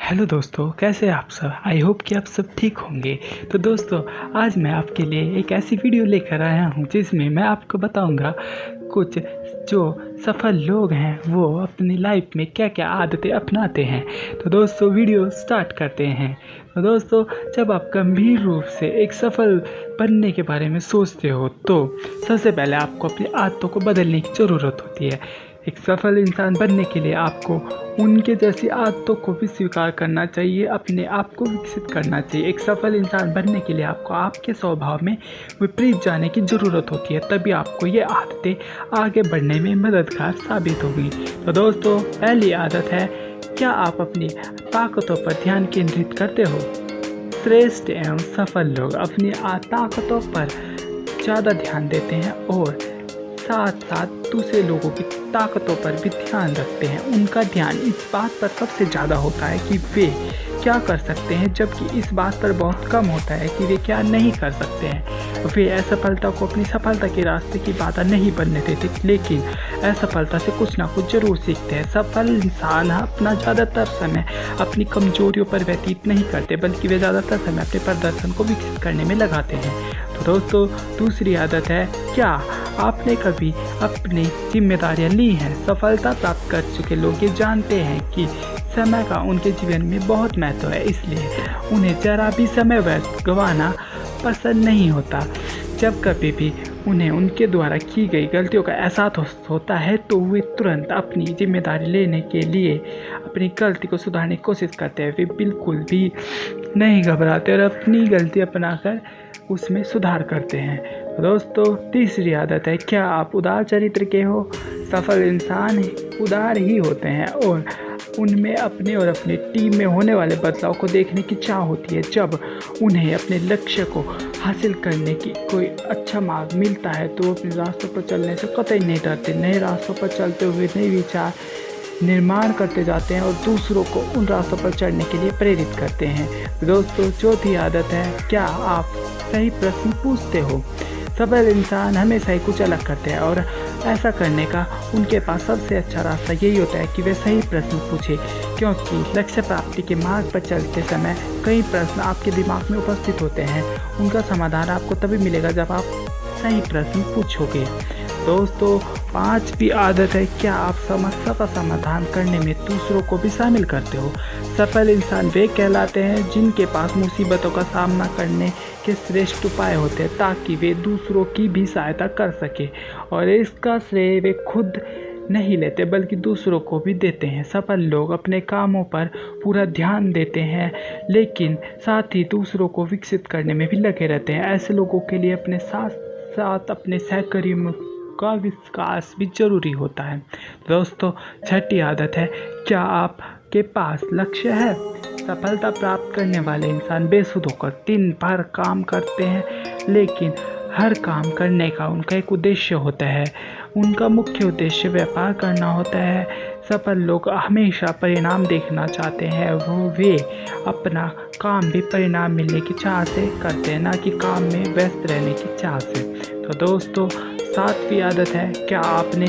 Hello दोस्तों, कैसे हैं आप सब। आई होप कि आप सब ठीक होंगे। तो दोस्तों, आज मैं आपके लिए एक ऐसी वीडियो लेकर आया हूं जिसमें मैं आपको बताऊंगा कुछ जो सफल लोग हैं वो अपनी लाइफ में क्या क्या आदतें अपनाते हैं। तो दोस्तों, वीडियो स्टार्ट करते हैं। तो दोस्तों, जब आप गंभीर रूप से एक सफल बनने के बारे में सोचते हो तो सबसे पहले आपको अपनी आदतों को बदलने की ज़रूरत होती है। एक सफल इंसान बनने के लिए आपको उनके जैसी आदतों को भी स्वीकार करना चाहिए, अपने आप को विकसित करना चाहिए। एक सफल इंसान बनने के लिए आपको आपके स्वभाव में विपरीत जाने की ज़रूरत होती है, तभी आपको ये आदतें आगे बढ़ने में मददगार साबित होगी। तो दोस्तों, पहली आदत है, क्या आप अपनी ताकतों पर ध्यान केंद्रित करते हो। श्रेष्ठ एवं सफल लोग अपनी ताकतों पर ज़्यादा ध्यान देते हैं और साथ साथ दूसरे लोगों की ताकतों पर भी ध्यान रखते हैं। उनका ध्यान इस बात पर सबसे ज़्यादा होता है कि वे क्या कर सकते हैं, जबकि इस बात पर बहुत कम होता है कि वे क्या नहीं कर सकते हैं। वे असफलता को अपनी सफलता के रास्ते की बाधा नहीं बनने देते, लेकिन असफलता से कुछ ना कुछ जरूर सीखते हैं। सफल इंसान अपना ज़्यादातर समय अपनी कमजोरियों पर व्यतीत नहीं करते, बल्कि वे ज़्यादातर समय अपने प्रदर्शन को विकसित करने में लगाते हैं। तो दोस्तों, दूसरी आदत है, क्या आपने कभी अपनी जिम्मेदारियां ली हैं। सफलता प्राप्त कर चुके लोग ये जानते हैं कि समय का उनके जीवन में बहुत महत्व है, इसलिए उन्हें जरा भी समय व्यर्थ गंवाना पसंद नहीं होता। जब कभी भी उन्हें उनके द्वारा की गई गलतियों का एहसास होता है तो वे तुरंत अपनी जिम्मेदारी लेने के लिए अपनी गलती को सुधारने की कोशिश करते हैं। वे बिल्कुल भी नहीं घबराते और अपनी गलती अपनाकर उसमें सुधार करते हैं। दोस्तों, तीसरी आदत है, क्या आप उदार चरित्र के हो। सफल इंसान उदार ही होते हैं और उनमें अपने और अपनी टीम में होने वाले बदलाव को देखने की चाह होती है। जब उन्हें अपने लक्ष्य को हासिल करने की कोई अच्छा मार्ग मिलता है तो वो अपने रास्तों पर चलने से कतई नहीं डरते। नए रास्तों पर चलते हुए नए विचार निर्माण करते जाते हैं और दूसरों को उन रास्तों पर चढ़ने के लिए प्रेरित करते हैं। दोस्तों, चौथी आदत है, क्या आप सही प्रश्न पूछते हो। सफल इंसान हमेशा ही कुछ अलग करते हैं और ऐसा करने का उनके पास सबसे अच्छा रास्ता यही होता है कि वे सही प्रश्न पूछें, क्योंकि लक्ष्य प्राप्ति के मार्ग पर चलते समय कई प्रश्न आपके दिमाग में उपस्थित होते हैं। उनका समाधान आपको तभी मिलेगा जब आप सही प्रश्न पूछोगे। दोस्तों, पांचवी आदत है, क्या आप समस्या का समाधान करने में दूसरों को भी शामिल करते हो। सफल इंसान वे कहलाते हैं जिनके पास मुसीबतों का सामना करने के श्रेष्ठ उपाय होते हैं, ताकि वे दूसरों की भी सहायता कर सके और इसका श्रेय वे खुद नहीं लेते बल्कि दूसरों को भी देते हैं। सफल लोग अपने कामों पर पूरा ध्यान देते हैं, लेकिन साथ ही दूसरों को विकसित करने में भी लगे रहते हैं। ऐसे लोगों के लिए अपने साथ साथ अपने सहकर्मियों का विकास भी जरूरी होता है। दोस्तों, छठी आदत है, क्या आपके पास लक्ष्य है। सफलता प्राप्त करने वाले इंसान बेसुध होकर दिन भर काम करते हैं, लेकिन हर काम करने का उनका एक उद्देश्य होता है। उनका मुख्य उद्देश्य व्यापार करना होता है। सफल लोग हमेशा परिणाम देखना चाहते हैं, वे अपना काम भी परिणाम मिलने की चाह से करते हैं, ना कि काम में व्यस्त रहने की चाह से। तो दोस्तों, सातवीं आदत है, क्या आपने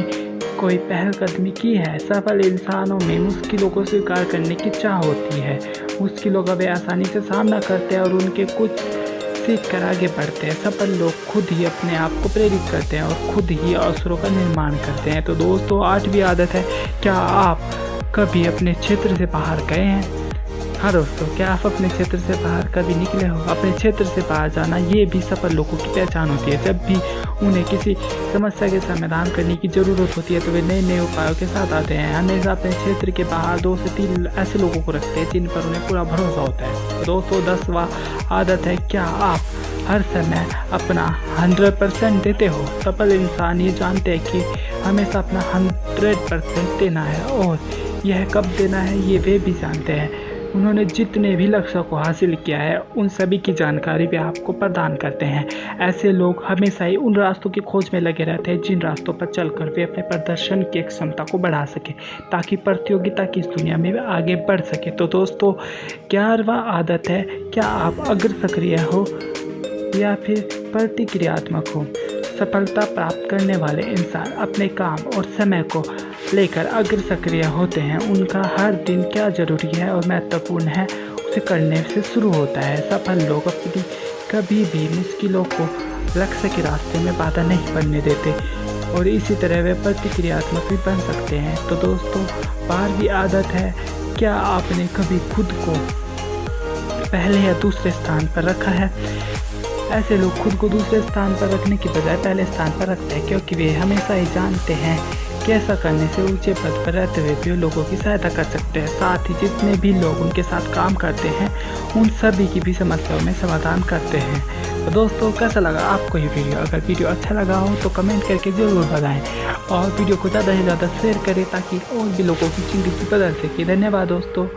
कोई पहलकदमी की है। सफल इंसानों में मुश्किलों को स्वीकार करने की चाह होती है। मुश्किलों का वे आसानी से सामना करते हैं और उनके कुछ सीख कर आगे बढ़ते हैं। सफल लोग खुद ही अपने आप को प्रेरित करते हैं और खुद ही अवसरों का निर्माण करते हैं। तो दोस्तों, आठवीं आदत है, क्या आप कभी अपने क्षेत्र से बाहर गए हैं। हाँ दोस्तों, क्या आप अपने क्षेत्र से बाहर कभी निकले हो। अपने क्षेत्र से बाहर जाना ये भी सफल लोगों की पहचान होती है। जब भी उन्हें किसी समस्या के समाधान करने की ज़रूरत होती है तो वे नए नए उपायों के साथ आते हैं। हमेशा अपने क्षेत्र के बाहर 2 से 3 ऐसे लोगों को रखते हैं जिन पर उन्हें पूरा भरोसा होता है। दोस्तों, 10वां आदत है, क्या आप हर समय अपना 100% देते हो। सफल इंसान ये जानते हैं कि हमेशा अपना 100% देना है और यह कब देना है ये वे भी जानते हैं। उन्होंने जितने भी लक्ष्यों को हासिल किया है उन सभी की जानकारी भी आपको प्रदान करते हैं। ऐसे लोग हमेशा ही उन रास्तों की खोज में लगे रहते हैं जिन रास्तों पर चलकर वे अपने प्रदर्शन की क्षमता को बढ़ा सके, ताकि प्रतियोगिता की इस दुनिया में वे आगे बढ़ सके। तो दोस्तों, 11वां आदत है, क्या आप अग्र सक्रिय हो या फिर प्रतिक्रियात्मक हो। सफलता प्राप्त करने वाले इंसान अपने काम और समय को लेकर अग्र सक्रिय होते हैं, उनका हर दिन क्या ज़रूरी है और महत्वपूर्ण है उसे करने से शुरू होता है। सफल लोग अपनी कभी भी मुश्किलों को लक्ष्य के रास्ते में बाधा नहीं बनने देते और इसी तरह वे प्रतिक्रियात्मक भी बन सकते हैं। तो दोस्तों, 12वीं आदत है, क्या आपने कभी खुद को पहले या दूसरे स्थान पर रखा है? ऐसे लोग खुद को दूसरे स्थान पर रखने की बजाय पहले स्थान पर रखते हैं, क्योंकि वे हमेशा ही जानते हैं कि ऐसा करने से ऊंचे पद पर रहते हुए भी लोगों की सहायता कर सकते हैं। साथ ही जितने भी लोग उनके साथ काम करते हैं उन सभी की भी समस्याओं में समाधान करते हैं। तो दोस्तों, कैसा लगा आपको ये वीडियो? अगर वीडियो अच्छा लगा हो तो कमेंट करके ज़रूर बताएं और वीडियो को ज़्यादा से ज़्यादा शेयर करें ताकि और भी लोगों की ज़िंदगी बदल सके। धन्यवाद दोस्तों।